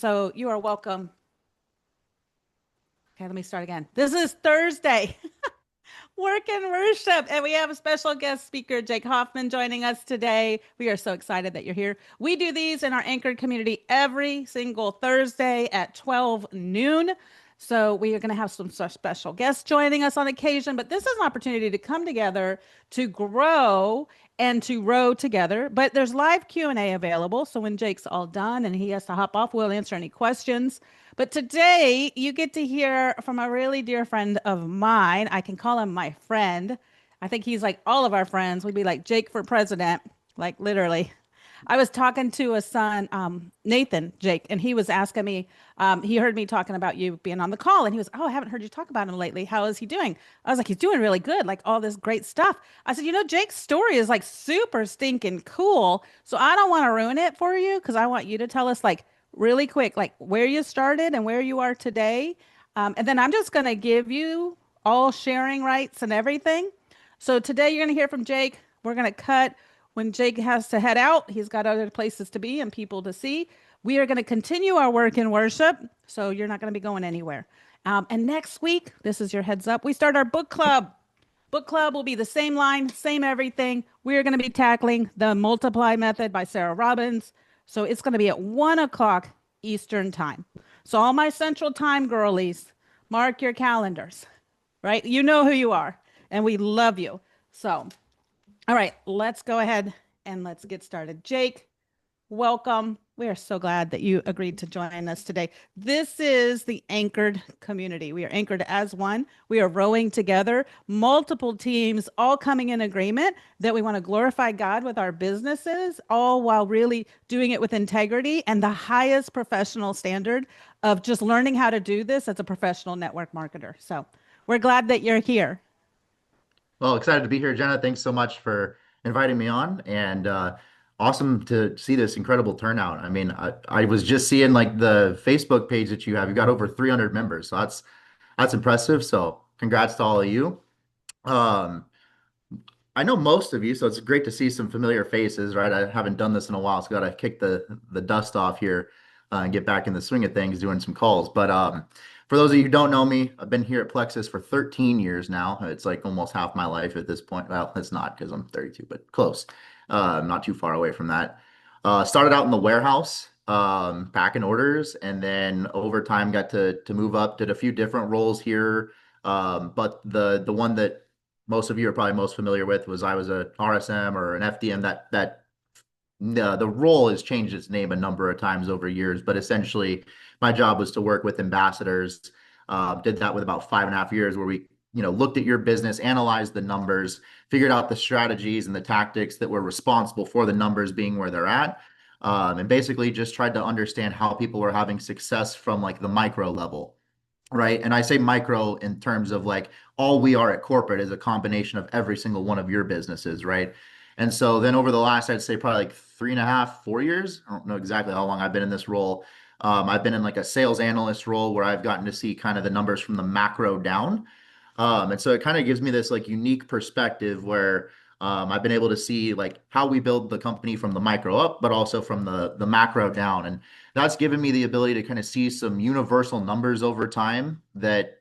So you are welcome. Okay, let me start again. This is Thursday, work and worship, and we have a special guest speaker, Jake Hoffman, joining us today. We are so excited that you're here. We do these in our anchored community every single Thursday at 12 noon. So we are going to have some special guests joining us on occasion, but this is an opportunity to come together to grow and to row together. But there's live Q&A available. So when Jake's all done and he has to hop off, we'll answer any questions. But today you get to hear from a really dear friend of mine. I can call him my friend. I think he's like all of our friends. We'd be like Jake for president, like literally. I was talking to a son, Nathan Jake, and he was asking me, he heard me talking about you being on the call, and he was, oh, I haven't heard you talk about him lately. How is he doing? I was like, he's doing really good, like all this great stuff. I said, Jake's story is like super stinking cool. So I don't want to ruin it for you because I want you to tell us like really quick, like where you started and where you are today. And then I'm just going to give you all sharing rights and everything. So today you're going to hear from Jake. We're going to cut when Jake has to head out. He's got other places to be and people to see. We are going to continue our work in worship. So you're not going to be going anywhere. And next week, this is your heads up, we start our book club. Book club will be the same line, same everything. We're going to be tackling The Multiply Method by Sarah Robbins. So it's going to be at 1 o'clock Eastern time. So all my Central Time girlies, mark your calendars, right? You know who you are, and we love you. So, all right, let's go ahead and let's get started. Jake, welcome. We are so glad that you agreed to join us today. This is the anchored community. We are anchored as one. We are rowing together, multiple teams, all coming in agreement that we want to glorify God with our businesses, all while really doing it with integrity and the highest professional standard of just learning how to do this as a professional network marketer. So we're glad that you're here. Well, excited to be here, Jenna. Thanks so much for inviting me on, and awesome to see this incredible turnout. I mean, I was just seeing like the Facebook page that you have. You got over 300 members, so that's impressive. So, congrats to all of you. Um, I know most of you, so it's great to see some familiar faces, right? I haven't done this in a while, so got to kick the dust off here and get back in the swing of things, doing some calls. But for those of you who don't know me, I've been here at Plexus for 13 years now. It's like almost half my life at this point. Well, it's not because I'm 32, but close. Not too far away from that. Started out in the warehouse, packing orders, and then over time got to move up, did a few different roles here. But the one that most of you are probably most familiar with was I was a RSM or an FDM. The role has changed its name a number of times over years, but essentially my job was to work with ambassadors. Did that with about 5.5 years, where we looked at your business, analyzed the numbers, figured out the strategies and the tactics that were responsible for the numbers being where they're at. And basically just tried to understand how people were having success from like the micro level. Right. And I say micro in terms of like all we are at corporate is a combination of every single one of your businesses. Right. And so then over the last, I'd say probably like 3.5, 4 years, I don't know exactly how long I've been in this role. I've been in like a sales analyst role where I've gotten to see kind of the numbers from the macro down. And so it kind of gives me this like unique perspective where I've been able to see like how we build the company from the micro up, but also from the macro down. And that's given me the ability to kind of see some universal numbers over time that,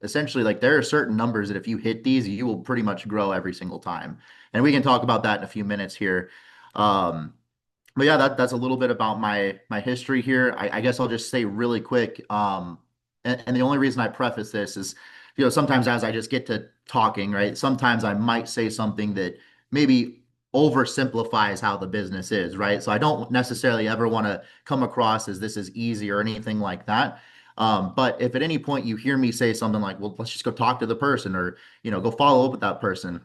essentially like there are certain numbers that if you hit these, you will pretty much grow every single time. And we can talk about that in a few minutes here. Um, but yeah, that's a little bit about my history here. I guess I'll just say really quick. And the only reason I preface this is, sometimes as I just get to talking, right? Sometimes I might say something that maybe oversimplifies how the business is, right? So I don't necessarily ever want to come across as this is easy or anything like that. But if at any point you hear me say something like, well, let's just go talk to the person or, go follow up with that person,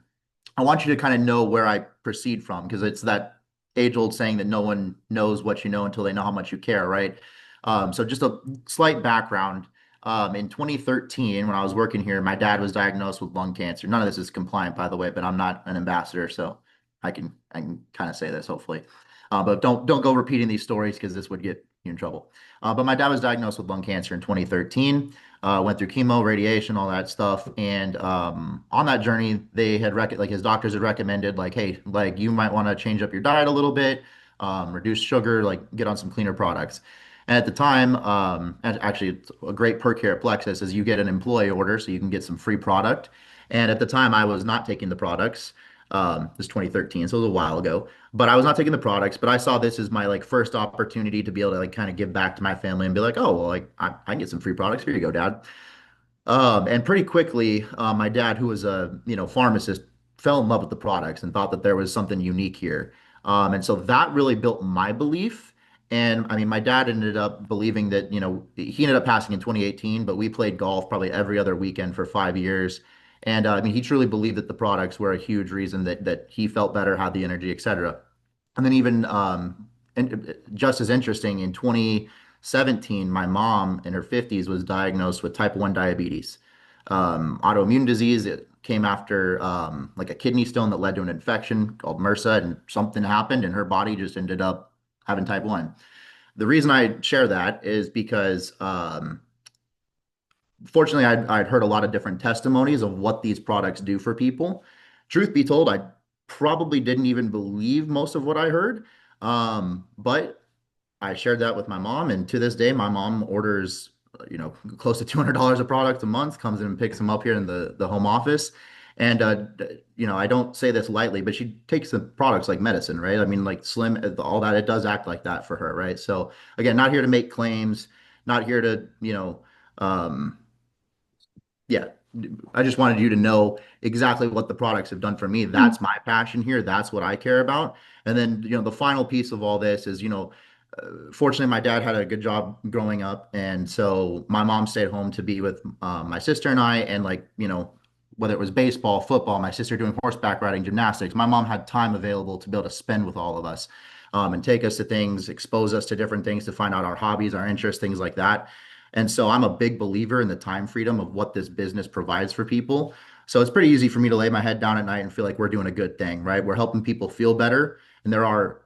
I want you to kind of know where I proceed from because it's that age-old saying that no one knows what you know until they know how much you care, right? So just a slight background. In 2013, when I was working here, my dad was diagnosed with lung cancer. None of this is compliant, by the way, but I'm not an ambassador, so I can kind of say this hopefully. But don't go repeating these stories because this would get you in trouble. But my dad was diagnosed with lung cancer in 2013. Went through chemo, radiation, all that stuff, and on that journey, they had like his doctors had recommended like, hey, like you might want to change up your diet a little bit, reduce sugar, like get on some cleaner products. And at the time, actually, it's a great perk here at Plexus is you get an employee order, so you can get some free product. And at the time, I was not taking the products. This is 2013, so it was a while ago. But I was not taking the products. But I saw this as my like first opportunity to be able to like kind of give back to my family and be like, oh, well, like I can get some free products. Here you go, Dad. And pretty quickly, my dad, who was a pharmacist, fell in love with the products and thought that there was something unique here. And so that really built my belief. And I mean, my dad ended up believing that, he ended up passing in 2018, but we played golf probably every other weekend for 5 years. And I mean, he truly believed that the products were a huge reason that he felt better, had the energy, etc. And then even and just as interesting, in 2017, my mom in her 50s was diagnosed with type 1 diabetes, autoimmune disease. It came after like a kidney stone that led to an infection called MRSA, and something happened, and her body just ended up having type 1. The reason I share that is because fortunately, I'd heard a lot of different testimonies of what these products do for people. Truth be told, I probably didn't even believe most of what I heard. But I shared that with my mom, and to this day, my mom orders, close to $200 of product a month, comes in and picks them up here in the home office. And I don't say this lightly, but she takes the products like medicine, right? I mean, like Slim, all that, it does act like that for her, right? So again, not here to make claims, not here to, yeah, I just wanted you to know exactly what the products have done for me. That's my passion here. That's what I care about. And then, the final piece of all this is, fortunately, my dad had a good job growing up. And so my mom stayed home to be with my sister and I. And, like, whether it was baseball, football, my sister doing horseback riding, gymnastics, my mom had time available to be able to spend with all of us, and take us to things, expose us to different things to find out our hobbies, our interests, things like that. And so I'm a big believer in the time freedom of what this business provides for people. So it's pretty easy for me to lay my head down at night and feel like we're doing a good thing, right? We're helping people feel better. And there are,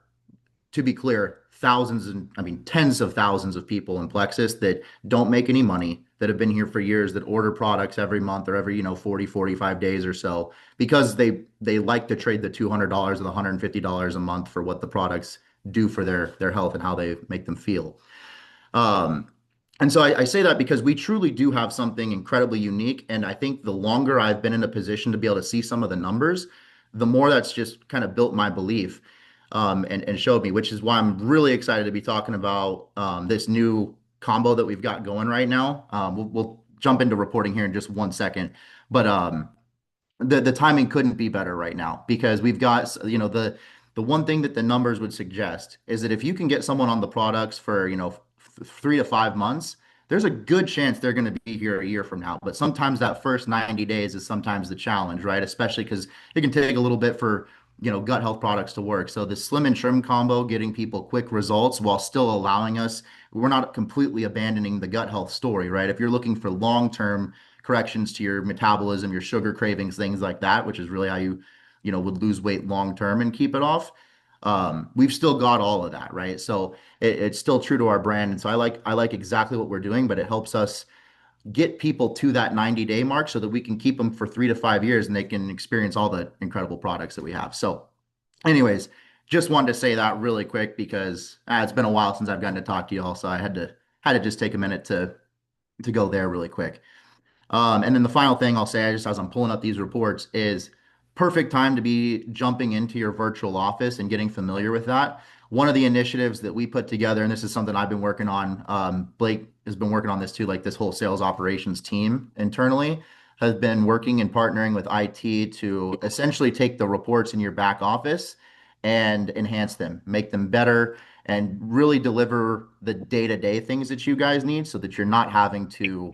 to be clear, thousands and I mean tens of thousands of people in Plexus that don't make any money, that have been here for years, that order products every month or every, 40, 45 days or so, because they like to trade the $200 or the $150 a month for what the products do for their health and how they make them feel. Um, and so I say that because we truly do have something incredibly unique. And I think the longer I've been in a position to be able to see some of the numbers, the more that's just kind of built my belief, and showed me, which is why I'm really excited to be talking about this new combo that we've got going right now. We'll jump into reporting here in just 1 second. But the timing couldn't be better right now because we've got, the one thing that the numbers would suggest is that if you can get someone on the products for, 3 to 5 months, there's a good chance they're going to be here a year from now. But sometimes that first 90 days is sometimes the challenge, right? Especially because it can take a little bit for, gut health products to work. So the Slim and Trim combo, getting people quick results while still allowing us, we're not completely abandoning the gut health story, right? If you're looking for long-term corrections to your metabolism, your sugar cravings, things like that, which is really how you, would lose weight long term and keep it off. We've still got all of that, right? So it's still true to our brand, and so I like exactly what we're doing, but it helps us get people to that 90-day mark so that we can keep them for 3 to 5 years and they can experience all the incredible products that we have. So, anyways, just wanted to say that really quick because it's been a while since I've gotten to talk to you all, so I had to just take a minute to go there really quick. And then the final thing I'll say, just as I'm pulling up these reports, is perfect time to be jumping into your virtual office and getting familiar with that. One of the initiatives that we put together, and this is something I've been working on, Blake has been working on this too, like this whole sales operations team internally has been working and partnering with IT to essentially take the reports in your back office and enhance them, make them better, and really deliver the day-to-day things that you guys need so that you're not having to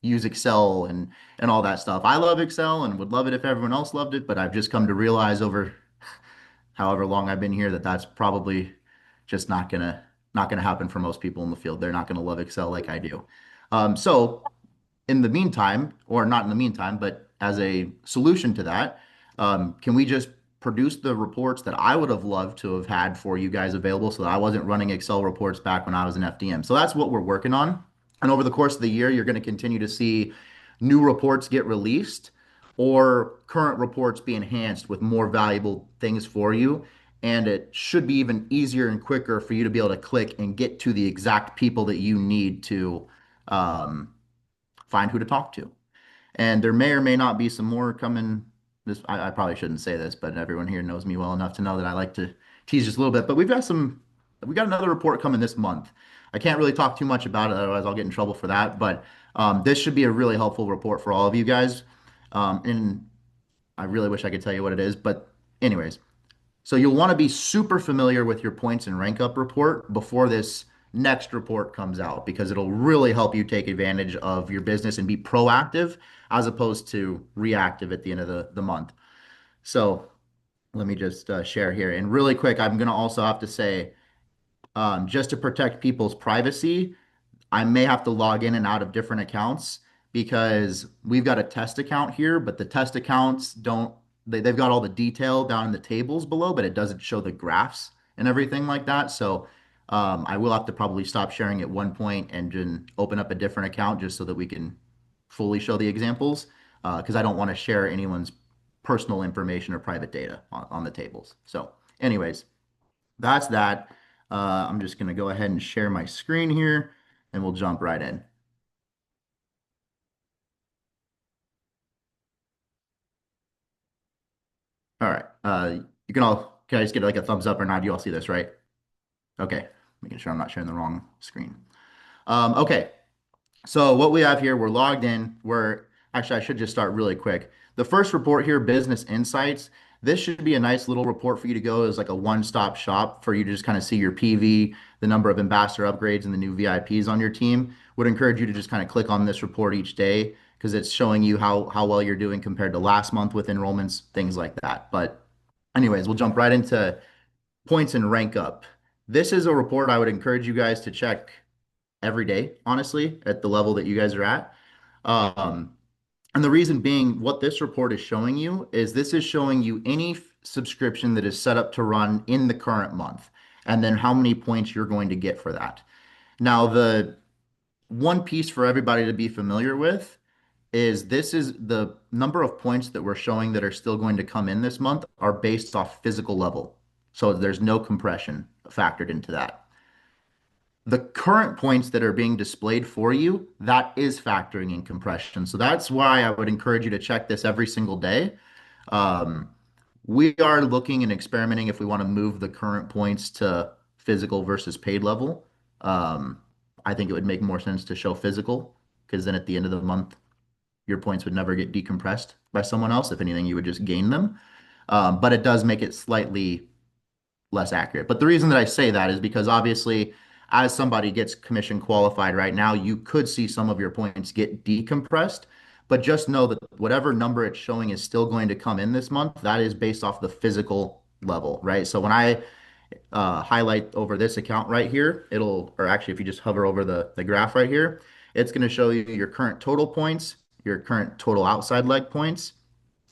use Excel and all that stuff. I love Excel and would love it if everyone else loved it, but I've just come to realize over however long I've been here that that's probably just not gonna happen for most people in the field. They're not gonna love Excel like I do. So in the meantime, or not in the meantime, but as a solution to that, can we just produce the reports that I would have loved to have had for you guys available so that I wasn't running Excel reports back when I was an FDM? So that's what we're working on. And over the course of the year, you're going to continue to see new reports get released or current reports be enhanced with more valuable things for you. and it should be even easier and quicker for you to be able to click and get to the exact people that you need to um, find who to talk to. And there may or may not be some more coming. I probably shouldn't say this, but everyone here knows me well enough to know that I like to tease just a little bit. But we got another report coming this month. I can't really talk too much about it, otherwise I'll get in trouble for that. But this should be a really helpful report for all of you guys. And I really wish I could tell you what it is, but anyways, so you'll want to be super familiar with your points and rank up report before this next report comes out because it'll really help you take advantage of your business and be proactive as opposed to reactive at the end of the month. So let me just share here. And really quick, I'm going to also have to say, just to protect people's privacy, I may have to log in and out of different accounts because we've got a test account here, but the test accounts don't, they've got all the detail down in the tables below, but it doesn't show the graphs and everything like that. So I will have to probably stop sharing at one point and then open up a different account just so that we can fully show the examples because I don't want to share anyone's personal information or private data on the tables. So anyways, that's that. I'm just going to go ahead and share my screen here and we'll jump right in. All right. You can all, can I just get like a thumbs up or not? You all see this, right? Okay. Making sure I'm not sharing the wrong screen. Okay. So what we have here, we're logged in. Actually, I should just start really quick. The first report here, Business Insights. This should be a nice little report for you to go as like a one-stop shop for you to just kind of see your PV, the number of ambassador upgrades and the new VIPs on your team. Would encourage you to just kind of click on this report each day because it's showing you how well you're doing compared to last month with enrollments, things like that. But anyways, we'll jump right into points and rank up. This is a report I would encourage you guys to check every day, honestly, at the level that you guys are at. Um, and the reason being, what this report is showing you is this is showing you any subscription that is set up to run in the current month, and then how many points you're going to get for that. Now, the one piece for everybody to be familiar with is this is the number of points that we're showing that are still going to come in this month are based off physical level. So there's no compression factored into that. The current points that are being displayed for you, that is factoring in compression. So that's why I would encourage you to check this every single day. Um, we are looking and experimenting if we want to move the current points to physical versus paid level. Um, I think it would make more sense to show physical because then at the end of the month, your points would never get decompressed by someone else. If anything, you would just gain them. But it does make it slightly less accurate. But the reason that I say that is because obviously, as somebody gets commission qualified right now, you could see some of your points get decompressed. But just know that whatever number it's showing is still going to come in this month. That is based off the physical level, right? So when I highlight over this account right here, or actually if you just hover over the graph right here, it's going to show you your current total points, your current total outside leg points,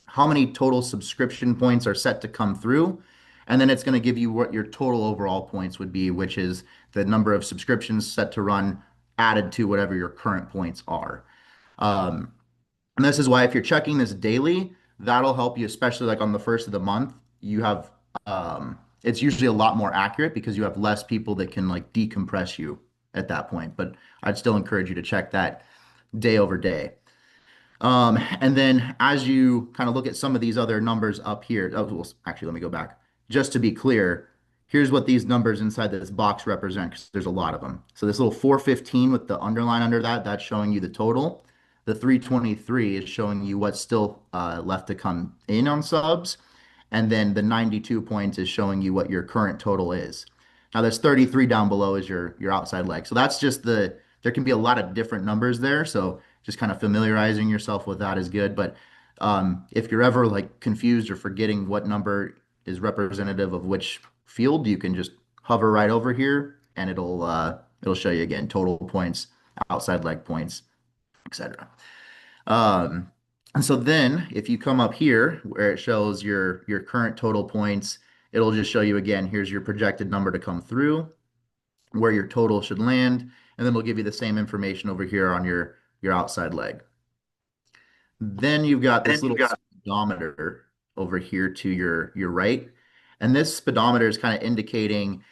how many total subscription points are set to come through. And then it's going to give you what your total overall points would be, which is the number of subscriptions set to run added to whatever your current points are. Um, and this is why if you're checking this daily, that'll help you, especially like on the first of the month. You have it's usually a lot more accurate because you have less people that can like decompress you at that point. But I'd still encourage you to check that day over day. And then as you kind of look at some of these other numbers up here, oh, well, actually, let me go back. Just to be clear, here's what these numbers inside this box represent, because there's a lot of them. So this little 415 with the underline under that, that's showing you the total. The 323 is showing you what's still left to come in on subs. And then the 92 points is showing you what your current total is. Now there's 33 down below is your outside leg. So that's just there can be a lot of different numbers there. So just kind of familiarizing yourself with that is good. But if you're ever like confused or forgetting what number is representative of which field, you can just hover right over here and it'll show you again total points, outside leg points, etc. Um, and so then if you come up here where it shows your current total points, it'll just show you again, here's your projected number to come through, where your total should land, and then it'll give you the same information over here on your outside leg. Then you've got this Then you little got speedometer over here to your right. And this speedometer is kind of indicating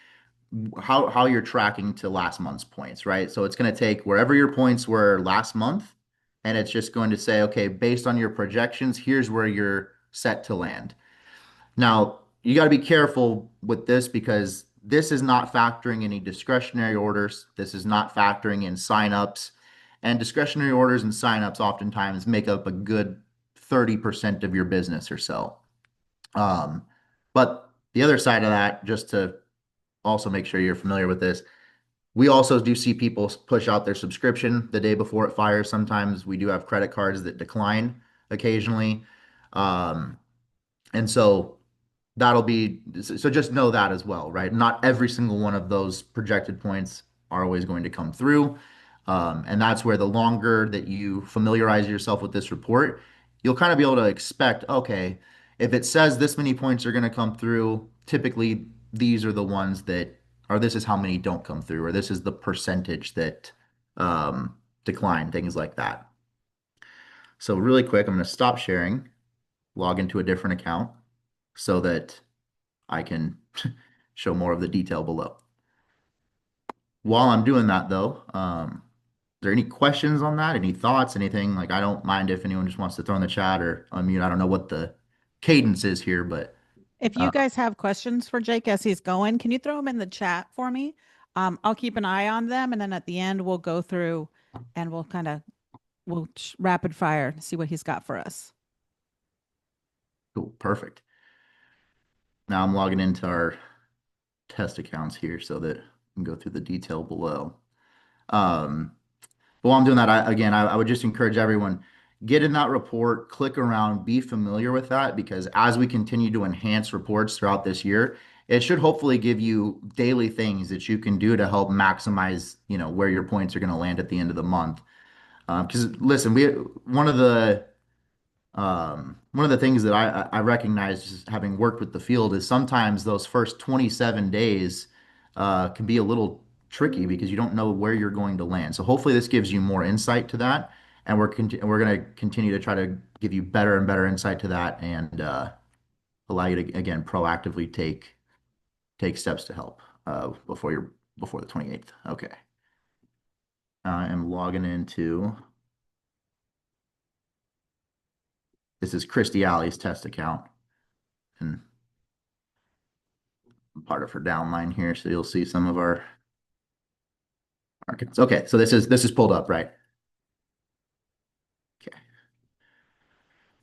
how you're tracking to last month's points, right? So it's going to take wherever your points were last month, and it's just going to say, okay, based on your projections, here's where you're set to land. Now, you got to be careful with this because this is not factoring any discretionary orders. This is not factoring in signups. And discretionary orders and signups oftentimes make up a good 30% of your business or so. Um, but the other side of that, just to also make sure you're familiar with this, we also do see people push out their subscription the day before it fires. Sometimes we do have credit cards that decline occasionally. Um, and so that'll be so just know that as well, right? Not every single one of those projected points are always going to come through. And that's where the longer that you familiarize yourself with this report, you'll kind of be able to expect, okay, if it says this many points are going to come through, typically these are the ones that, or this is how many don't come through, or this is the percentage that decline, things like that. So, really quick, I'm going to stop sharing, log into a different account so that I can show more of the detail below. While I'm doing that, though, is there any questions on that? Any thoughts? Anything? Like, I don't mind if anyone just wants to throw in the chat or unmute. I don't know what the cadence is here, but If you uh, guys have questions for Jake as he's going, can you throw them in the chat for me? I'll keep an eye on them, and then at the end we'll go through and we'll rapid fire see what he's got for us. cool, perfect. Now I'm logging into our test accounts here so that I can go through the detail below. Um, But while I'm doing that, I would just encourage everyone, get in that report, click around, be familiar with that, because as we continue to enhance reports throughout this year, it should hopefully give you daily things that you can do to help maximize, where your points are going to land at the end of the month. Because listen, we one of the things that I recognize just having worked with the field is sometimes those first 27 days can be a little tricky because you don't know where you're going to land. So hopefully this gives you more insight to that, and we're going to continue to try to give you better and better insight to that, and allow you to again proactively take steps to help before the 28th. Okay, I am logging into this is Christy Alley's test account, and part of her downline here, so you'll see some of our markets. Okay, so this is pulled up, right? Okay.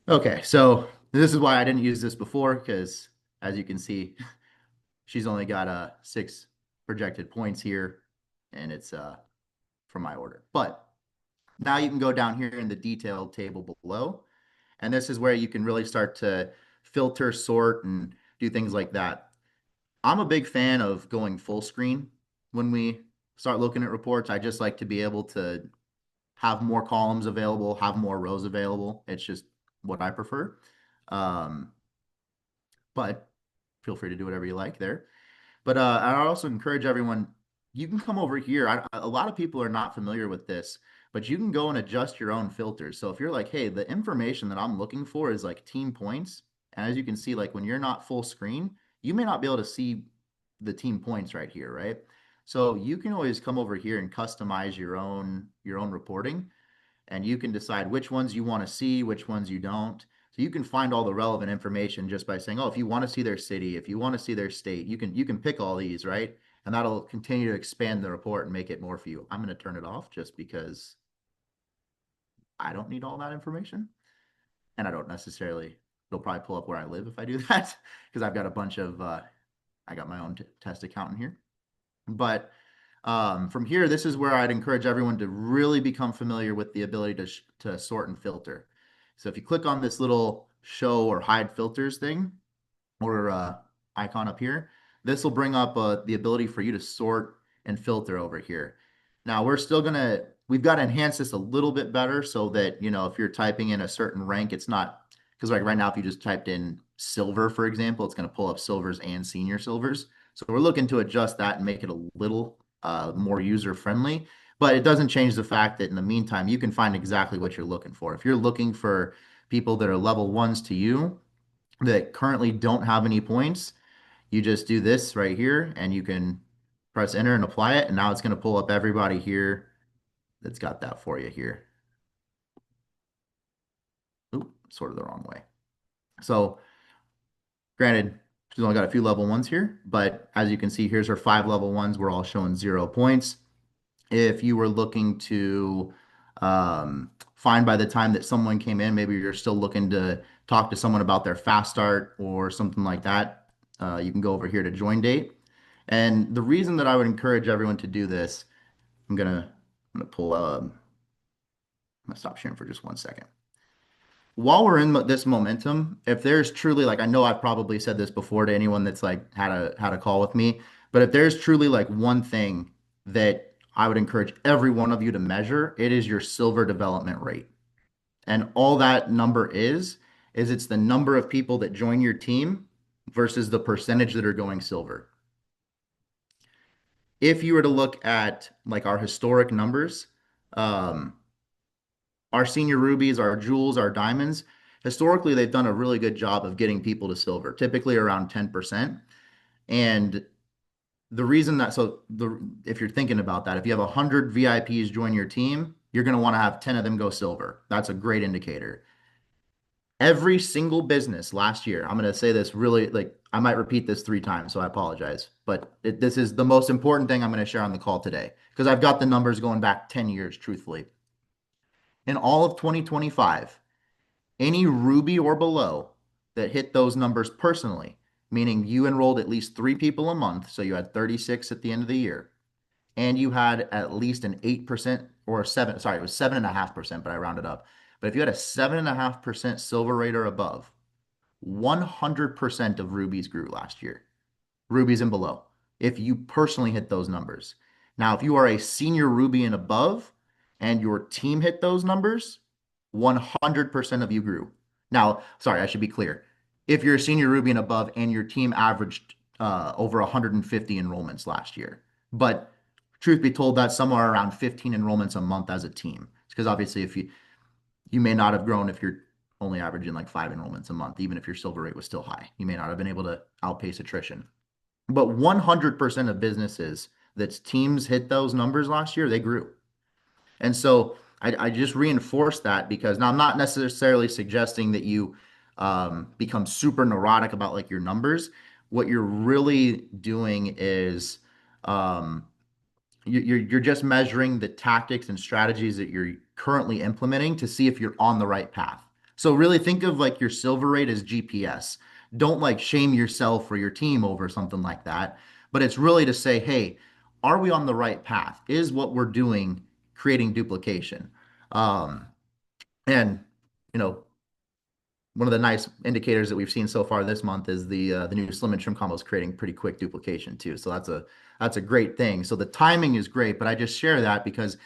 Okay, so this is why I didn't use this before, because as you can see, she's only got six projected points here, and it's from my order. But now you can go down here in the detailed table below, and this is where you can really start to filter, sort, and do things like that. I'm a big fan of going full screen when we start looking at reports. I just like to be able to have more columns available, have more rows available. It's just what I prefer. Um, but feel free to do whatever you like there. But I also encourage everyone, you can come over here. A lot of people are not familiar with this, but you can go and adjust your own filters. So if you're like, hey, the information that I'm looking for is like team points. And as you can see, like when you're not full screen, you may not be able to see the team points right here, right? So you can always come over here and customize your own reporting, and you can decide which ones you want to see, which ones you don't. So you can find all the relevant information just by saying, oh, if you want to see their city, if you want to see their state, you can pick all these, right? And that'll continue to expand the report and make it more for you. I'm going to turn it off just because I don't need all that information. And I don't necessarily, it'll probably pull up where I live if I do that, because I've got a bunch of, I got my own test account in here. But from here, this is where I'd encourage everyone to really become familiar with the ability to sort and filter. So if you click on this little show or hide filters thing or icon up here, this will bring up the ability for you to sort and filter over here. Now we've got to enhance this a little bit better so that, if you're typing in a certain rank, it's not, because like right now, if you just typed in silver, for example, it's going to pull up silvers and senior silvers. So we're looking to adjust that and make it a little more user friendly, but it doesn't change the fact that in the meantime, you can find exactly what you're looking for. If you're looking for people that are level ones to you that currently don't have any points, You just do this right here and you can press enter and apply it. And now it's going to pull up everybody here that's got that for you here. Oop, sort of the wrong way. So granted, she's only got a few level ones here, but as you can see, here's her 5 level 1s. We're all showing 0 points. If you were looking to find by the time that someone came in, maybe you're still looking to talk to someone about their fast start or something like that, you can go over here to join date. And the reason that I would encourage everyone to do this, I'm gonna pull I'm gonna stop sharing for just 1 second. While we're in this momentum, if there's truly like I know I've probably said this before to anyone that's like had a call with me, but if there's truly like one thing that I would encourage every one of you to measure, it is your silver development rate. And all that number is it's the number of people that join your team versus the percentage that are going silver. If you were to look at like our historic numbers, um, our senior rubies, our jewels, our diamonds, historically, they've done a really good job of getting people to silver, typically around 10%. And the reason that, so the if you're thinking about that, if you have 100 VIPs join your team, you're going to want to have 10 of them go silver. That's a great indicator. Every single business last year, I'm going to say this really, like, I might repeat this 3 times, so I apologize. But this is the most important thing I'm going to share on the call today because I've got the numbers going back 10 years, truthfully. In all of 2025, any Ruby or below that hit those numbers personally, meaning you enrolled at least 3 people a month, so you had 36 at the end of the year, and you had at least an 8% or a seven, sorry, it was 7.5%, but I rounded up. But if you had a 7.5% silver rate or above, 100% of rubies grew last year, rubies and below, if you personally hit those numbers. Now, if you are a senior ruby and above and your team hit those numbers, 100% of you grew. Now, sorry, I should be clear. If you're a senior ruby and above and your team averaged over 150 enrollments last year, but truth be told, that's somewhere around 15 enrollments a month as a team. Because obviously, if you may not have grown if you're only averaging like 5 enrollments a month, even if your silver rate was still high. You may not have been able to outpace attrition. But 100% of businesses that's teams hit those numbers last year, they grew. And so I just reinforce that because now I'm not necessarily suggesting that you become super neurotic about like your numbers. What you're really doing is um, you're just measuring the tactics and strategies that you're currently implementing to see if you're on the right path. So really think of like your silver rate as GPS. Don't like shame yourself or your team over something like that, but it's really to say, hey, are we on the right path? Is what we're doing creating duplication? Um, and you know, one of the nice indicators that we've seen so far this month is the new Slim and Trim combo is creating pretty quick duplication too. So that's a great thing. So the timing is great, but I just share that because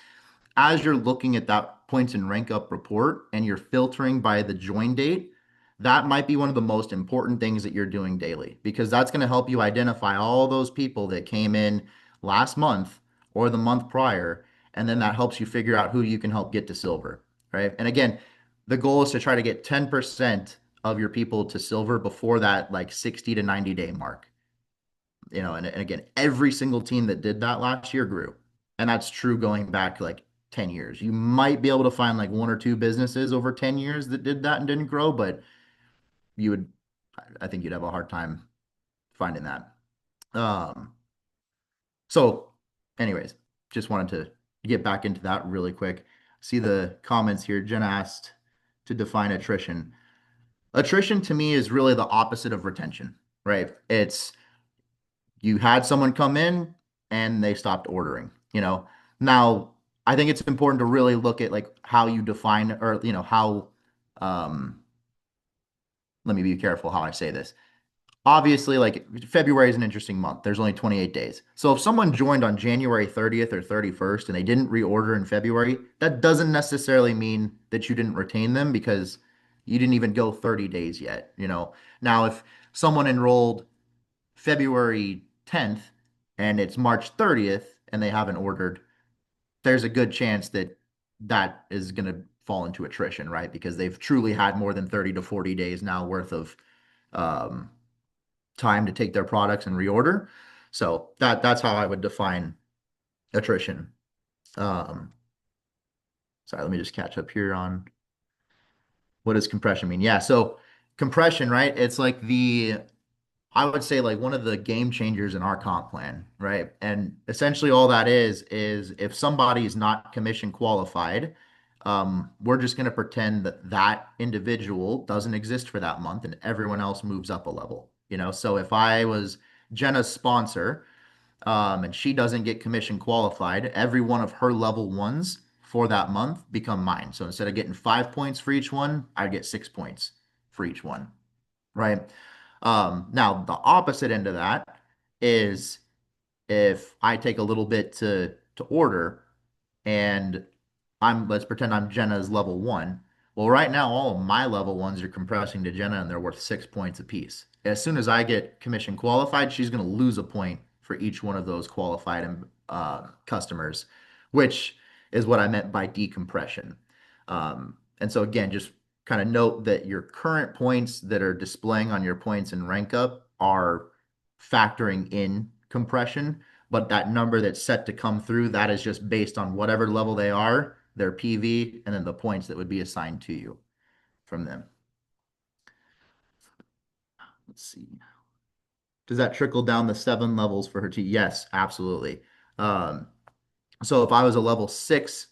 as you're looking at that points and rank up report and you're filtering by the join date, that might be one of the most important things that you're doing daily because that's going to help you identify all those people that came in last month or the month prior. And then that helps you figure out who you can help get to silver, right? And again, the goal is to try to get 10% of your people to silver before that like 60 to 90 day mark. And again, every single team that did that last year grew. And that's true going back like 10 years. You might be able to find like 1 or 2 businesses over 10 years that did that and didn't grow, but you would, I think you'd have a hard time finding that. Um, so, anyways, just wanted to get back into that really quick. See the comments here. Jen asked to define attrition. Attrition to me is really the opposite of retention, right? It's you had someone come in and they stopped ordering. Now, I think it's important to really look at like how you define or how um let me be careful how I say this. Obviously, like February is an interesting month. There's only 28 days. So if someone joined on January 30th or 31st and they didn't reorder in February, that doesn't necessarily mean that you didn't retain them because you didn't even go 30 days yet. Now, if someone enrolled February 10th and it's March 30th and they haven't ordered, there's a good chance that that is going to fall into attrition, right? Because they've truly had more than 30 to 40 days now worth of um, time to take their products and reorder. So that's how I would define attrition. Um, Sorry, let me just catch up here on what does compression mean? Yeah, so compression, right? It's like I would say like one of the game changers in our comp plan, right? And essentially all that is if somebody is not commission qualified, we're just going to pretend that that individual doesn't exist for that month and everyone else moves up a level. So if I was Jenna's sponsor, and she doesn't get commission qualified, every one of her level ones for that month become mine. So instead of getting 5 points for each one, I get 6 points for each one, right? Now the opposite end of that is if I take a little bit to order and let's pretend I'm Jenna's level one. Well, right now, all of my level ones are compressing to Jenna and they're worth 6 points apiece. As soon as I get commission qualified, she's going to lose a point for each one of those qualified customers, which is what I meant by decompression. And so, again, just kind of note that your current points that are displaying on your points and rank up are factoring in compression, but that number that's set to come through, that is just based on whatever level they are, their PV, and then the points that would be assigned to you from them. Let's see. Does that trickle down the 7 levels for her team? Yes, absolutely. Um, so if I was a level 6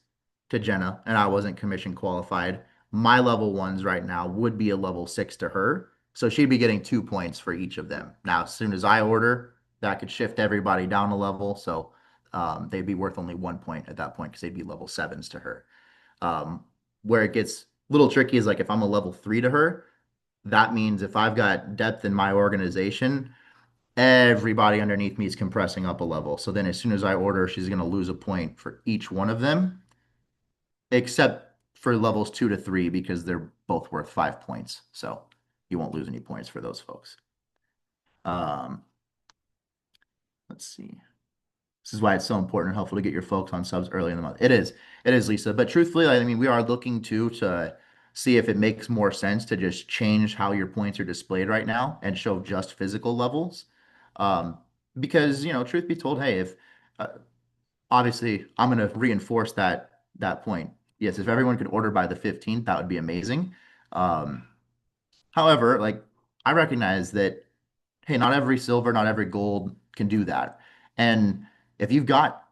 to Jenna and I wasn't commission qualified, my level ones right now would be a level 6 to her. So she'd be getting 2 points for each of them. Now, as soon as I order, that could shift everybody down a level. So they'd be worth only 1 point at that point because they'd be level 7s to her. Where it gets a little tricky is like if I'm a level 3 to her, that means if I've got depth in my organization, everybody underneath me is compressing up a level. So then as soon as I order, she's going to lose a point for each one of them, except for levels 2 to 3 because they're both worth 5 points. So you won't lose any points for those folks. Um, let's see. This is why it's so important and helpful to get your folks on subs early in the month. It is, Lisa. But truthfully, I mean, we are looking to see if it makes more sense to just change how your points are displayed right now and show just physical levels. Um, because, truth be told, hey, if uh, obviously I'm going to reinforce that point. Yes, if everyone could order by the 15th, that would be amazing. Um, However, like I recognize that, hey, not every silver, not every gold can do that. And if you've got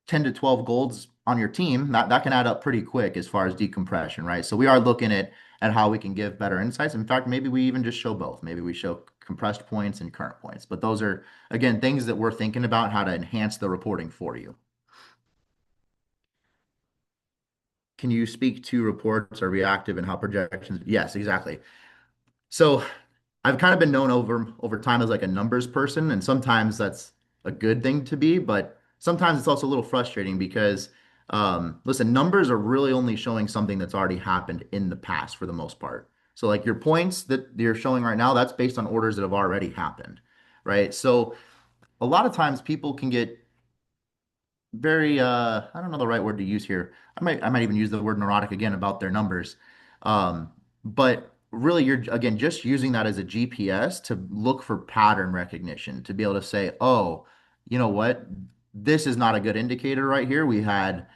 10 to 12 golds on your team, that can add up pretty quick as far as decompression, right? So we are looking at how we can give better insights. In fact, maybe we even just show both. Maybe we show compressed points and current points. But those are, again, things that we're thinking about how to enhance the reporting for you. Can you speak to reports are reactive and how projections? Yes, exactly. So I've kind of been known over time as like a numbers person, and sometimes that's a good thing to be, but sometimes it's also a little frustrating because listen, numbers are really only showing something that's already happened in the past for the most part. So like your points that you're showing right now, that's based on orders that have already happened, right? So a lot of times people can get very I don't know the right word to use here. I might even use the word neurotic again about their numbers. But really you're again just using that as a GPS to look for pattern recognition, to be able to say, "Oh, you know what? This is not a good indicator right here. We had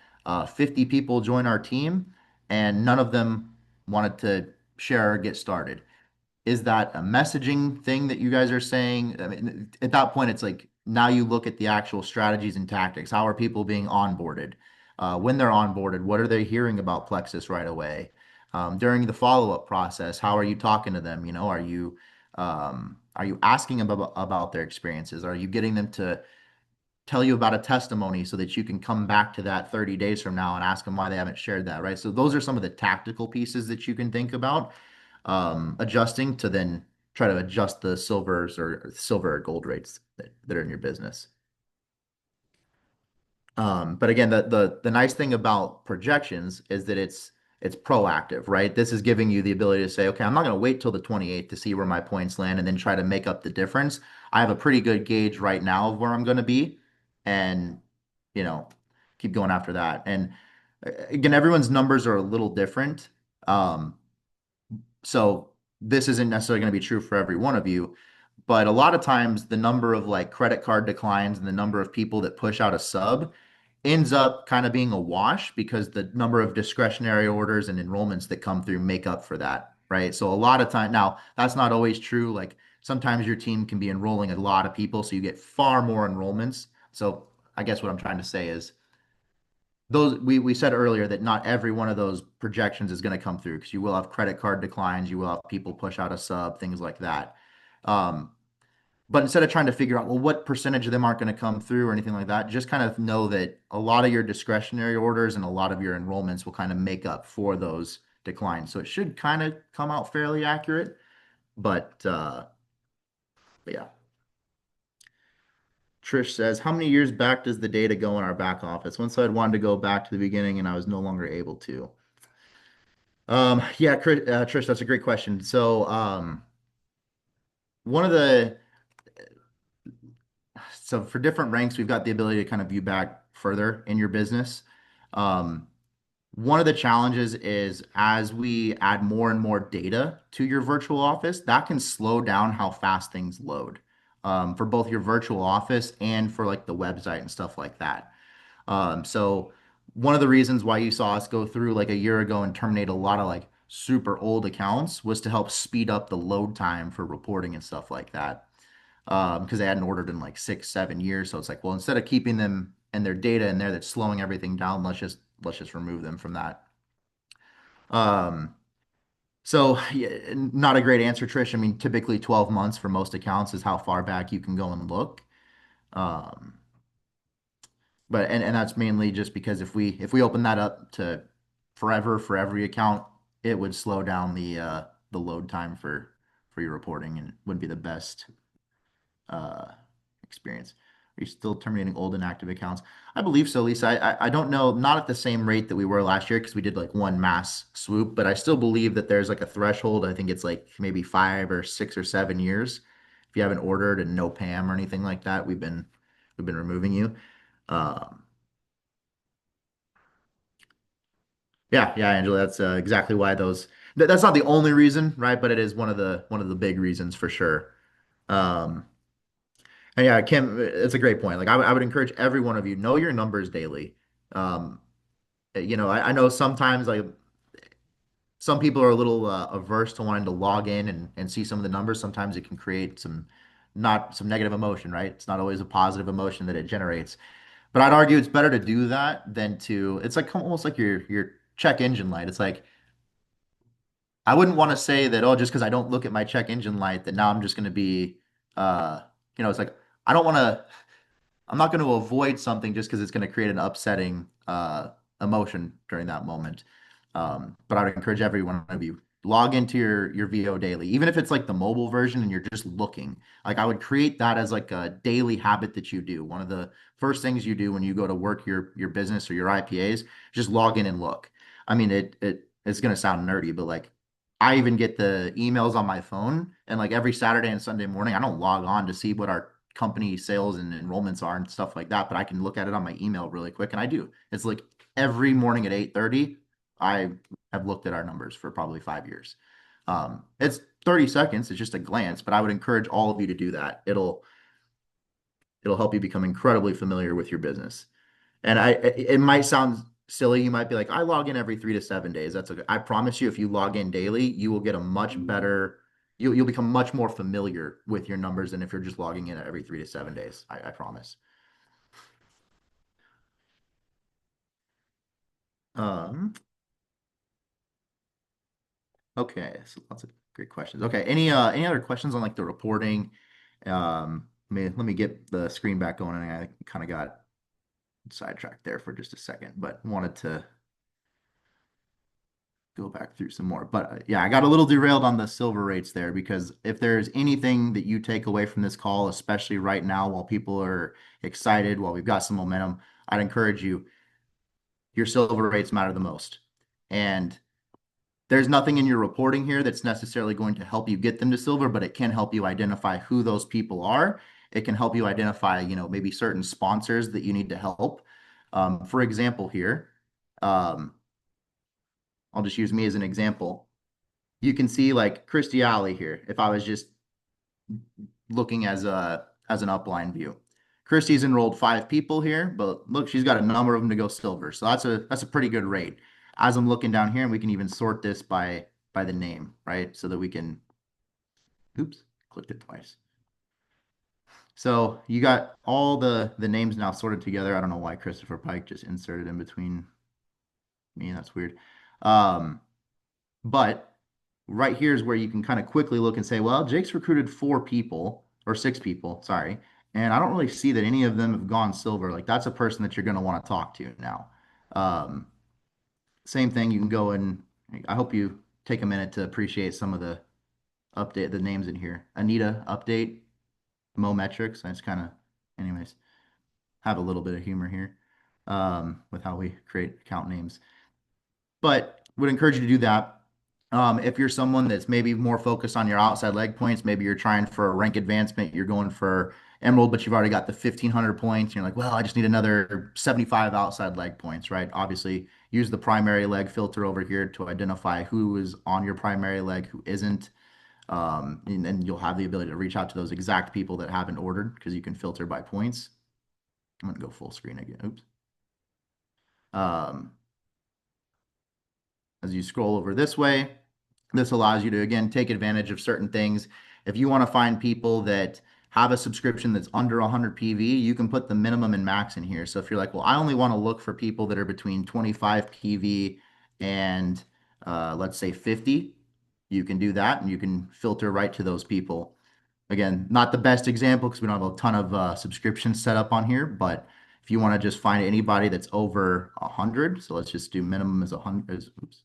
50 people join our team and none of them wanted to share or get started." Is that a messaging thing that you guys are saying? I mean, at that point, it's like now you look at the actual strategies and tactics. How are people being onboarded? When they're onboarded, what are they hearing about Plexus right away? During the follow-up process, how are you talking to them? Are you asking about their experiences? Are you getting them to tell you about a testimony so that you can come back to that 30 days from now and ask them why they haven't shared that, right? So those are some of the tactical pieces that you can think about adjusting to then try to adjust the silver or gold rates that are in your business. But again, the nice thing about projections is that it's proactive, right? This is giving you the ability to say, okay, I'm not going to wait till the 28th to see where my points land and then try to make up the difference. I have a pretty good gauge right now of where I'm going to be, and you know, keep going after that. And again, everyone's numbers are a little different. Um, so this isn't necessarily going to be true for every one of you, But a lot of times the number of like credit card declines and the number of people that push out a sub ends up kind of being a wash because the number of discretionary orders and enrollments that come through make up for that, right? So a lot of time now, that's not always true. Like sometimes your team can be enrolling a lot of people, so you get far more enrollments. So I guess what I'm trying to say is those we said earlier that not every one of those projections is going to come through because you will have credit card declines, you will have people push out a sub, things like that. Um, but instead of trying to figure out, well, what percentage of them aren't going to come through or anything like that, just kind of know that a lot of your discretionary orders and a lot of your enrollments will kind of make up for those declines. So it should kind of come out fairly accurate. But yeah. Trish says, how many years back does the data go in our back office? Once I'd wanted to go back to the beginning and I was no longer able to. Yeah, Trish, that's a great question. One of the so for different ranks, we've got the ability to kind of view back further in your business. Um, One of the challenges is as we add more and more data to your virtual office, that can slow down how fast things load for both your virtual office and for like the website and stuff like that. So one of the reasons why you saw us go through like a year ago and terminate a lot of like super old accounts was to help speed up the load time for reporting and stuff like that. Because they hadn't ordered in like 6, 7 years. So it's like, well, instead of keeping them and their data in there that's slowing everything down, let's just remove them from that. Um, so yeah, not a great answer, Trish. I mean, typically 12 months for most accounts is how far back you can go and look. Um, but that's mainly just because if we open that up to forever for every account, it would slow down the load time for your reporting and wouldn't be the best uh experience. Are you still terminating old and active accounts? I believe so, Lisa. I don't know, not at the same rate that we were last year because we did like one mass swoop, but I still believe that there's like a threshold. I think it's like maybe 5 or 6 or 7 years. If you haven't ordered and no PAM or anything like that, we've been removing you. Um, yeah, yeah, Angela, that's exactly why that's not the only reason, right? But it is one of the big reasons for sure. Um, And yeah, Kim, it's a great point. Like I would encourage every one of you know your numbers daily. Um, I know sometimes like some people are a little averse to wanting to log in and see some of the numbers. Sometimes it can create some negative emotion, right? It's not always a positive emotion that it generates. But I'd argue it's better to do that than it's like almost like your check engine light. It's like I wouldn't want to say that, oh, just because I don't look at my check engine light, that now I'm just going to be, uh, it's like I don't want to. I'm not going to avoid something just because it's going to create an upsetting emotion during that moment. But I would encourage every one of you log into your VO daily, even if it's like the mobile version and you're just looking. Like I would create that as like a daily habit that you do. One of the first things you do when you go to work your business or your IPAs, just log in and look. I mean, it's going to sound nerdy, but like I even get the emails on my phone, and like every Saturday and Sunday morning, I don't log on to see what our company sales and enrollments are and stuff like that, but I can look at it on my email really quick, and I do. It's like every morning at 8:30, I have looked at our numbers for probably 5 years. It's 30 seconds, it's just a glance, but I would encourage all of you to do that. It'll help you become incredibly familiar with your business. And it might sound silly. You might be like, I log in every 3 to 7 days. That's okay. I promise you, if you log in daily, you will get a much better, you'll become much more familiar with your numbers than if you're just logging in every 3 to 7 days. I promise. Um, okay, so lots of great questions. Okay, any other questions on like the reporting? Let me get the screen back going, and I kind of got sidetracked there for just a second, but wanted to go back through some more. But yeah, I got a little derailed on the silver rates there because if there's anything that you take away from this call, especially right now while people are excited, while we've got some momentum, I'd encourage you, your silver rates matter the most. And there's nothing in your reporting here that's necessarily going to help you get them to silver, but it can help you identify who those people are. It can help you identify, maybe certain sponsors that you need to help. For example, here, um, I'll just use me as an example. You can see like Christy Alley here. If I was just looking as an upline view. Christie's enrolled 5 people here, but look, she's got a number of them to go silver. So that's a pretty good rate. As I'm looking down here, and we can even sort this by the name, right? So that we can, oops, clicked it twice. So you got all the names now sorted together. I don't know why Christopher Pike just inserted in between me. That's weird. Um, but right here is where you can kind of quickly look and say, well, Jake's recruited 4 people or 6 people, sorry, and I don't really see that any of them have gone silver. Like that's a person that you're going to want to talk to now. Um, Same thing, you can go and I hope you take a minute to appreciate some of the names in here. Anita update, Mo Metrics. I just kind of, anyways, have a little bit of humor here with how we create account names. But would encourage you to do that. If you're someone that's maybe more focused on your outside leg points, maybe you're trying for a rank advancement, you're going for Emerald, but you've already got the 1,500 points. You're like, well, I just need another 75 outside leg points, right? Obviously, use the primary leg filter over here to identify who is on your primary leg, who isn't. And then you'll have the ability to reach out to those exact people that haven't ordered because you can filter by points. I'm going to go full screen again. Oops. Um, as you scroll over this way, this allows you to, again, take advantage of certain things. If you want to find people that have a subscription that's under 100 PV, you can put the minimum and max in here. So if you're like, well, I only want to look for people that are between 25 PV and let's say 50, you can do that and you can filter right to those people. Again, not the best example because we don't have a ton of subscriptions set up on here, but if you want to just find anybody that's over 100, so let's just do minimum as 100, oops,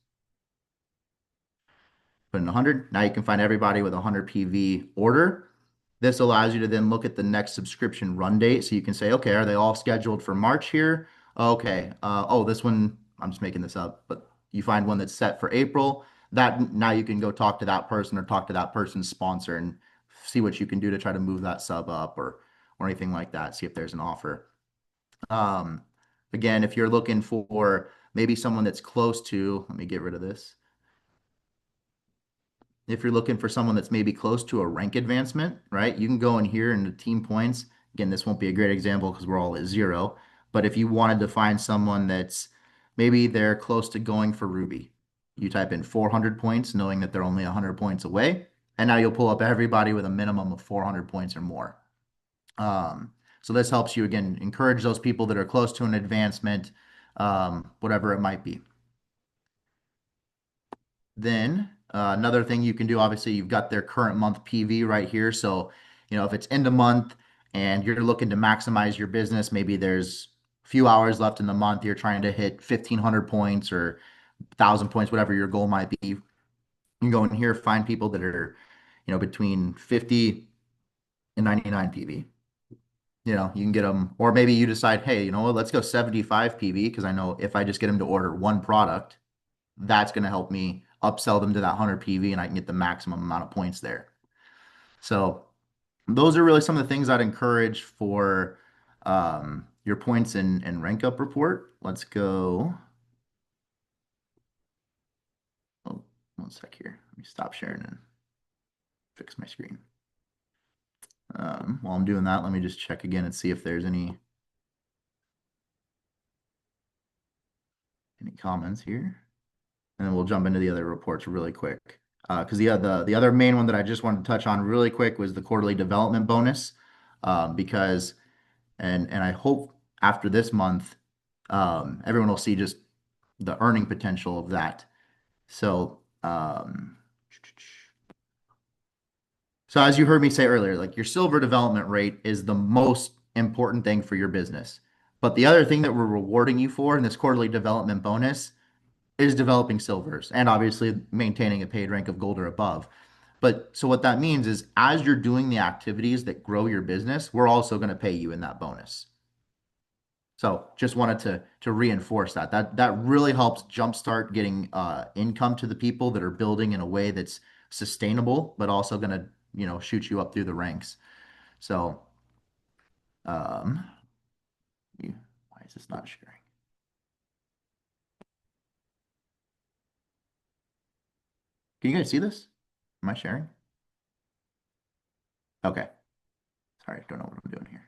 put in 100. Now you can find everybody with a 100 PV order. This allows you to then look at the next subscription run date. So you can say, okay, are they all scheduled for March here? Okay. Oh, this one, I'm just making this up, but you find one that's set for April. That now you can go talk to that person or talk to that person's sponsor and see what you can do to try to move that sub up or anything like that. See if there's an offer. Um, Again, if you're looking for maybe someone that's close to, let me get rid of this. If you're looking for someone that's maybe close to a rank advancement, right? You can go in here into team points. Again, this won't be a great example because we're all at 0. But if you wanted to find someone that's maybe they're close to going for Ruby, you type in 400 points, knowing that they're only 100 points away. And now you'll pull up everybody with a minimum of 400 points or more. So this helps you, again, encourage those people that are close to an advancement, whatever it might be. Then another thing you can do, obviously, you've got their current month PV right here. So, if it's end of month and you're looking to maximize your business, maybe there's a few hours left in the month, you're trying to hit 1,500 points or 1,000 points, whatever your goal might be. You can go in here, find people that are, between 50 and 99 PV. You can get them, or maybe you decide, hey, you know what, let's go 75 PV because I know if I just get them to order one product, that's going to help me upsell them to that 100 PV and I can get the maximum amount of points there. So those are really some of the things I'd encourage for your points and rank up report. Let's go. Oh, one sec here. Let me stop sharing and fix my screen. While I'm doing that, let me just check again and see if there's any comments here. And then we'll jump into the other reports really quick. Because the other main one that I just wanted to touch on really quick was the quarterly development bonus. Because and I hope after this month, everyone will see just the earning potential of that. So so as you heard me say earlier, like your silver development rate is the most important thing for your business. But the other thing that we're rewarding you for in this quarterly development bonus is developing silvers and obviously maintaining a paid rank of gold or above. But so what that means is as you're doing the activities that grow your business, we're also going to pay you in that bonus. So just wanted to reinforce that. That really helps jumpstart getting income to the people that are building in a way that's sustainable, but also going to, shoot you up through the ranks. So, um, why is this not sharing? Can you guys see this? Am I sharing? Okay. Sorry, don't know what I'm doing here.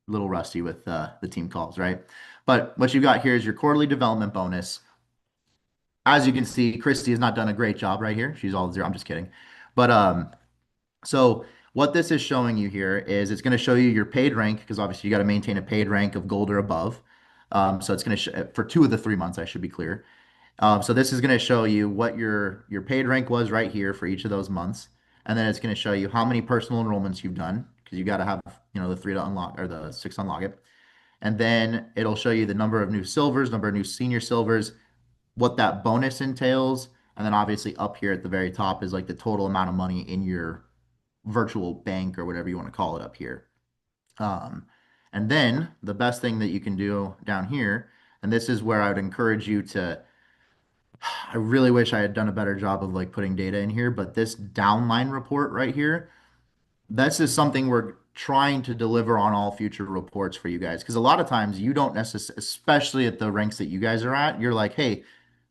Little rusty with the team calls, right? But what you've got here is your quarterly development bonus. As you can see, Christy has not done a great job right here. She's all zero. I'm just kidding. But so what this is showing you here is it's going to show you your paid rank because obviously you got to maintain a paid rank of gold or above. So it's going to for 2 of the 3 months, I should be clear. So this is going to show you what your paid rank was right here for each of those months, and then it's going to show you how many personal enrollments you've done because you got to have the three to unlock or the six to unlock it, and then it'll show you the number of new silvers, number of new senior silvers, what that bonus entails, and then obviously up here at the very top is like the total amount of money in your virtual bank or whatever you want to call it up here. Um, and then the best thing that you can do down here, and this is where I would encourage you to I really wish I had done a better job of like putting data in here, but this downline report right here, this is something we're trying to deliver on all future reports for you guys. Because a lot of times you don't necessarily, especially at the ranks that you guys are at, you're like, hey,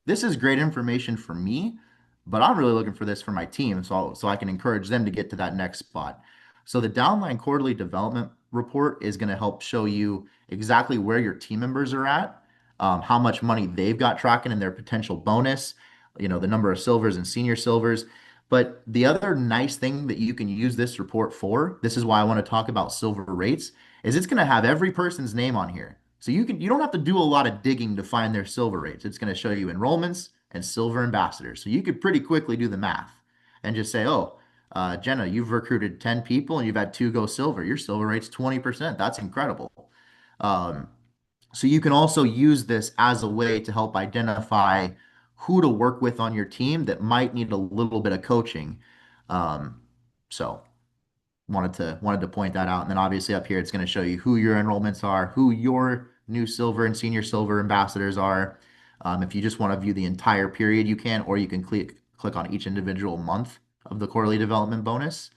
this is great information for me, but I'm really looking for this for my team, so I can encourage them to get to that next spot. So the downline quarterly development report is going to help show you exactly where your team members are at, how much money they've got tracking in their potential bonus, the number of silvers and senior silvers. But the other nice thing that you can use this report for, this is why I want to talk about silver rates, is it's going to have every person's name on here. So you don't have to do a lot of digging to find their silver rates. It's going to show you enrollments and silver ambassadors. So you could pretty quickly do the math and just say, oh, Jenna, you've recruited 10 people and you've had two go silver. Your silver rate's 20%. That's incredible. Um, so you can also use this as a way to help identify who to work with on your team that might need a little bit of coaching. Um, so wanted to point that out. And then obviously up here, it's going to show you who your enrollments are, who your new silver and senior silver ambassadors are. If you just want to view the entire period, you can, or you can click on each individual month of the quarterly development bonus.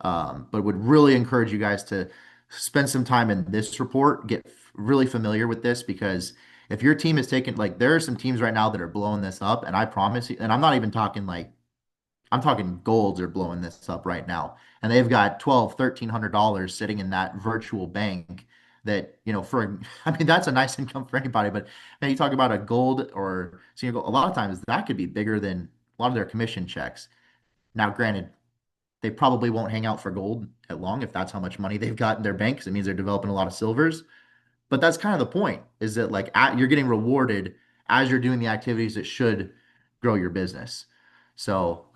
But would really encourage you guys to spend some time in this report, get really familiar with this because if your team is taking like there are some teams right now that are blowing this up, and I promise you, and I'm not even talking like I'm talking golds are blowing this up right now. And they've got 12, $1,300 sitting in that virtual bank that, for, I mean, that's a nice income for anybody. But you talk about a gold or senior gold, a lot of times that could be bigger than a lot of their commission checks. Now, granted, they probably won't hang out for gold at long if that's how much money they've got in their bank, because it means they're developing a lot of silvers. But that's kind of the point, is that like you're getting rewarded as you're doing the activities that should grow your business. So,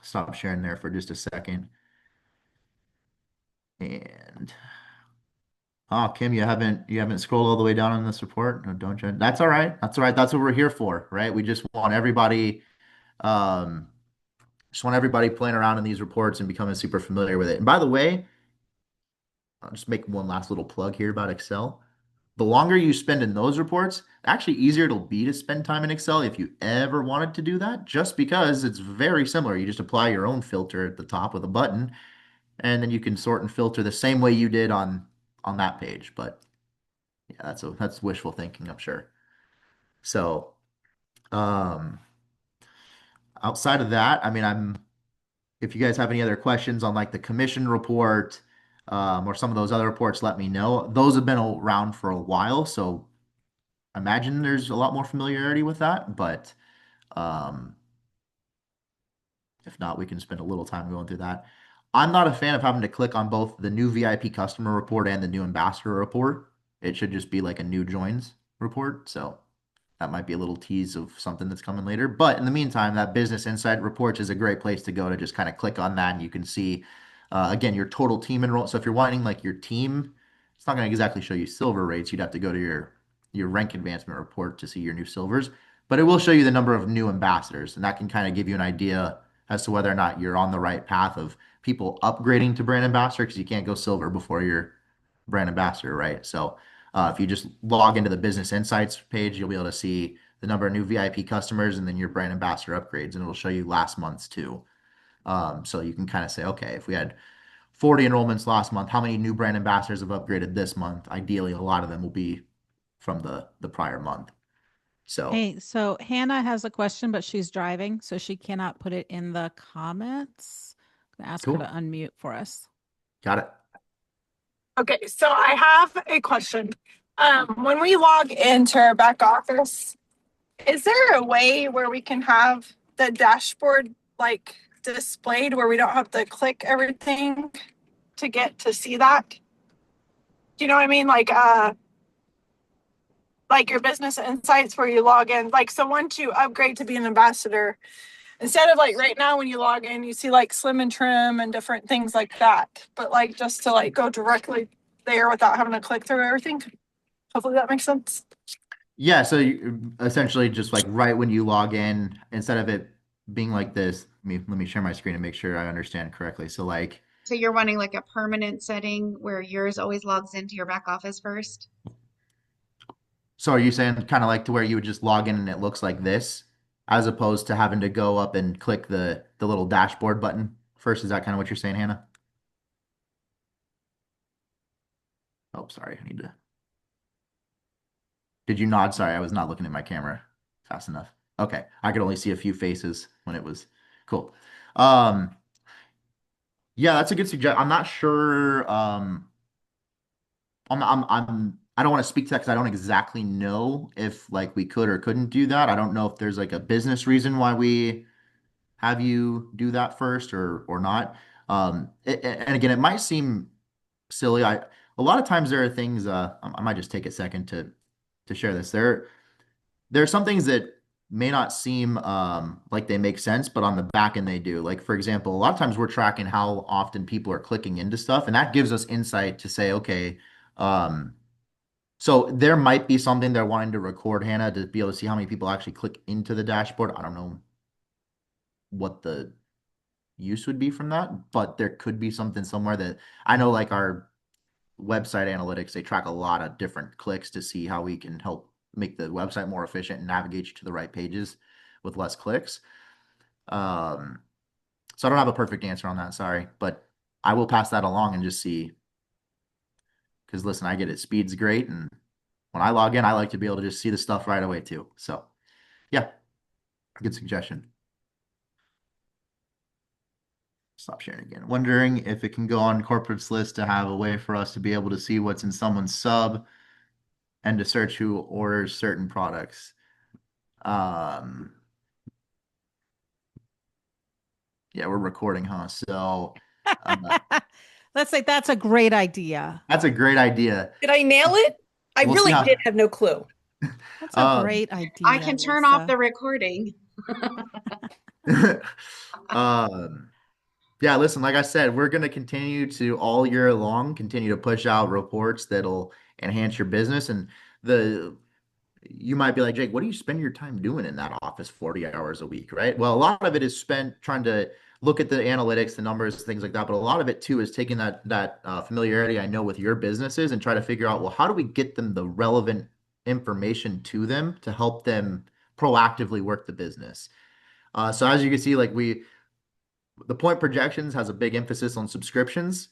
stop sharing there for just a second. And Kim, you haven't scrolled all the way down on this report. No, don't you? That's all right. That's all right. That's what we're here for, right? We um, just want everybody playing around in these reports and becoming super familiar with it. And by the way, I'll just make one last little plug here about Excel. The longer you spend in those reports, actually easier it'll be to spend time in Excel if you ever wanted to do that, just because it's very similar. You just apply your own filter at the top with a button, and then you can sort and filter the same way you did on that page. But yeah, that's wishful thinking, I'm sure. So, um, outside of that, I mean, if you guys have any other questions on like the commission report, or some of those other reports, let me know. Those have been around for a while, so I imagine there's a lot more familiarity with that. But um, if not, we can spend a little time going through that. I'm not a fan of having to click on both the new VIP customer report and the new ambassador report. It should just be like a new joins report. So that might be a little tease of something that's coming later. But in the meantime, that business insight reports is a great place to go to just kind of click on that and you can see, again, your total team enroll. So if you're wanting like your team, it's not going to exactly show you silver rates. You'd have to go to your rank advancement report to see your new silvers, but it will show you the number of new ambassadors, and that can kind of give you an idea as to whether or not you're on the right path of people upgrading to brand ambassador because you can't go silver before you're brand ambassador, right? So if you just log into the business insights page, you'll be able to see the number of new VIP customers and then your brand ambassador upgrades, and it'll show you last month's too. So you can kind of say, okay, if we had 40 enrollments last month, how many new brand ambassadors have upgraded this month? Ideally, a lot of them will be from the prior month. So Hey, so Hannah has a question, but she's driving, so she cannot put it in the comments. Ask her to Cool. unmute for us. Got it. Okay, so I have a question. When we log into our back office, is there a way where we can have the dashboard like displayed where we don't have to click everything to get to see that? Do you know what I mean? Like your business insights where you log in. Like so once you upgrade to be an ambassador, instead of like right now when you log in, you see like slim and trim and different things like that. But like just to like go directly there without having to click through everything. Hopefully that makes sense. Yeah, so you, essentially just like right when you log in, instead of it being like this, let me share my screen and make sure I understand correctly. So like, So you're wanting like a permanent setting where yours always logs into your back office first? so are you saying kind of like to where you would just log in and it looks like this, as opposed to having to go up and click the little dashboard button first? Is that kind of what you're saying, Hannah? Oh, sorry. I need to. Did you nod? Sorry, I was not looking at my camera fast enough. Okay, I could only see a few faces when it was cool. Um, yeah, that's a good suggestion. I'm not sure. I don't want to speak to that because I don't exactly know if like we could or couldn't do that. I don't know if there's like a business reason why we have you do that first or not. And again, it might seem silly. A lot of times there are things. I might just take a second to share this. There are some things that may not seem like they make sense, but on the back end they do. Like for example, a lot of times we're tracking how often people are clicking into stuff, and that gives us insight to say, okay, um, so there might be something they're wanting to record, Hannah, to be able to see how many people actually click into the dashboard. I don't know what the use would be from that, but there could be something somewhere that I know, like our website analytics, they track a lot of different clicks to see how we can help make the website more efficient and navigate you to the right pages with less clicks. Um, so I don't have a perfect answer on that, sorry, but I will pass that along and just see. Because listen, I get it. Speed's great, and when I log in, I like to be able to just see the stuff right away too. So yeah, good suggestion. Stop sharing again. Wondering if it can go on corporate's list to have a way for us to be able to see what's in someone's sub and to search who orders certain products. Um, yeah, we're recording, huh? So uh, Let's say that's a great idea. that's a great idea. Did I nail it? I We'll see really did how. have no clue. That's a Um, great I idea, can turn off Lisa. the recording. um, yeah, listen, like I said, we're going to continue to all year long continue to push out reports that'll enhance your business. And the you might be like, Jake, what do you spend your time doing in that office 40 hours a week, right? Well, a lot of it is spent trying to look at the analytics, the numbers, things like that. But a lot of it too is taking that familiarity I know with your businesses and try to figure out, well, how do we get them the relevant information to them to help them proactively work the business? So as you can see, like the point projections has a big emphasis on subscriptions.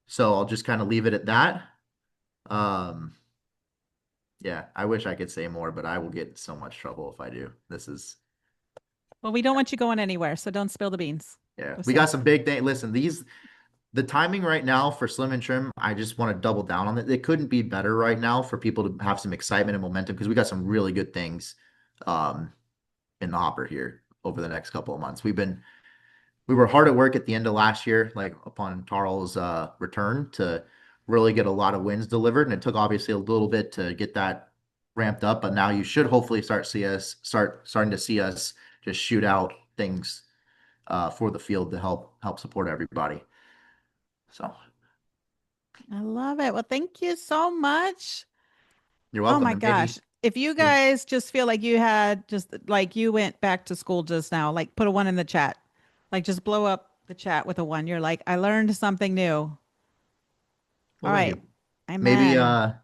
So I'll just kind of leave it at that. Um, yeah, I wish I could say more, but I will get in so much trouble if I do. This is, Well, we don't want you going anywhere, so don't spill the beans. yeah, Go we say. got some big things. Listen, the timing right now for Slim and Trim, I just want to double down on it. It couldn't be better right now for people to have some excitement and momentum because we got some really good things um, in the hopper here over the next couple of months. We were hard at work at the end of last year, like upon Tarl's return, to really get a lot of wins delivered, and it took obviously a little bit to get that ramped up. But now you should hopefully starting to see us just shoot out things for the field to help support everybody. So I love it. Well, thank you so much. you're Oh welcome, my and gosh. If you guys just feel like you had just like you went back to school just now, like put a one in the chat. Like just blow up the chat with a one. You're like, I learned something new. All well, thank right. you. Maybe Amen.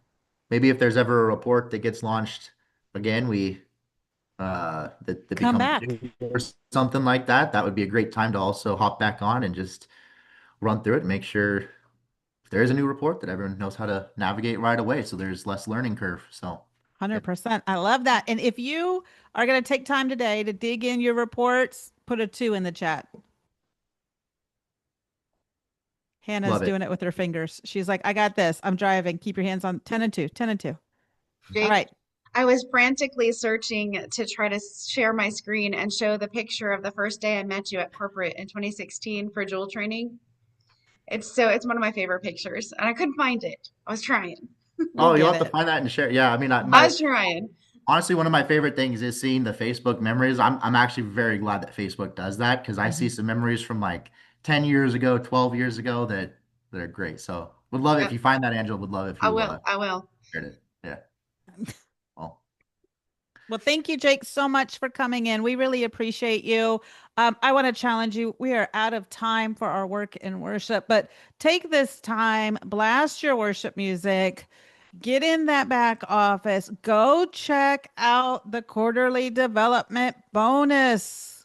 maybe if there's ever a report that gets launched again, we that Come becomes back. new or something like that, that would be a great time to also hop back on and just run through it and make sure if there is a new report that everyone knows how to navigate right away so there's less learning curve. So, yep. 100%. I love that. And if you are going to take time today to dig in your reports, put a two in the chat. Hannah's Love it. doing it with her fingers. She's like, I got this. I'm driving. Keep your hands on 10 and 2, 10 and 2. All Jake, right. I was frantically searching to try to share my screen and show the picture of the first day I met you at corporate in 2016 for Jewel training. It's one of my favorite pictures, and I couldn't find it. I was trying. We'll Oh, you'll get have to it. find that and share. Yeah, I mean, I my was trying. honestly, one of my favorite things is seeing the Facebook memories. I'm actually very glad that Facebook does that because I see Mhm. some memories from like 10 years ago, 12 years ago that are great. So would love it if Yep, you find that, Angela. Would love if I you will. I will. shared it. Yeah. Well, Well, thank you, Jake, so much for coming in. We really appreciate you. I want to challenge you. We are out of time for our work in worship, but take this time, blast your worship music, get in that back office, go check out the quarterly development bonus.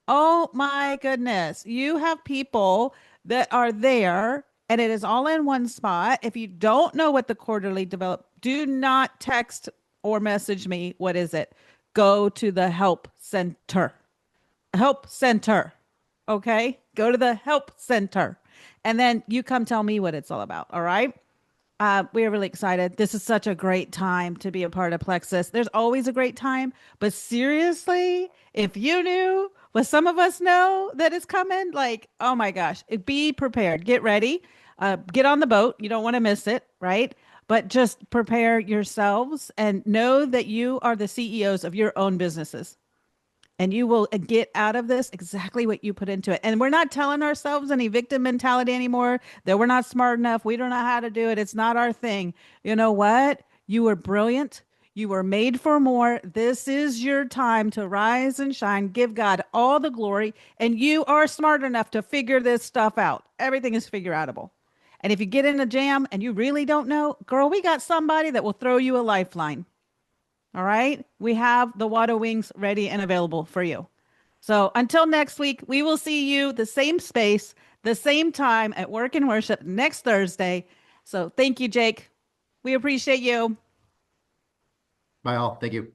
Oh my goodness. You have people that are there and it is all in one spot. If you don't know what the quarterly develop, do not text or message me. What is it? Go to the help center. Help center. Okay? Go to the help center. And then you come tell me what it's all about. All right? We are really excited. This is such a great time to be a part of Plexus. There's always a great time, but seriously, if you knew what some of us know that is coming, like, oh my gosh, be prepared. Get ready. Get on the boat. You don't want to miss it, right? But just prepare yourselves and know that you are the CEOs of your own businesses and you will get out of this exactly what you put into it. And we're not telling ourselves any victim mentality anymore that we're not smart enough. We don't know how to do it. It's not our thing. You know what? You were brilliant. You were made for more. This is your time to rise and shine. Give God all the glory. And you are smart enough to figure this stuff out. Everything is figure outable. And if you get in a jam and you really don't know, girl, we got somebody that will throw you a lifeline. All right. We have the water wings ready and available for you. So until next week, we will see you the same space, the same time at work and worship next Thursday. So thank you, Jake. We appreciate you. bye all. Thank you.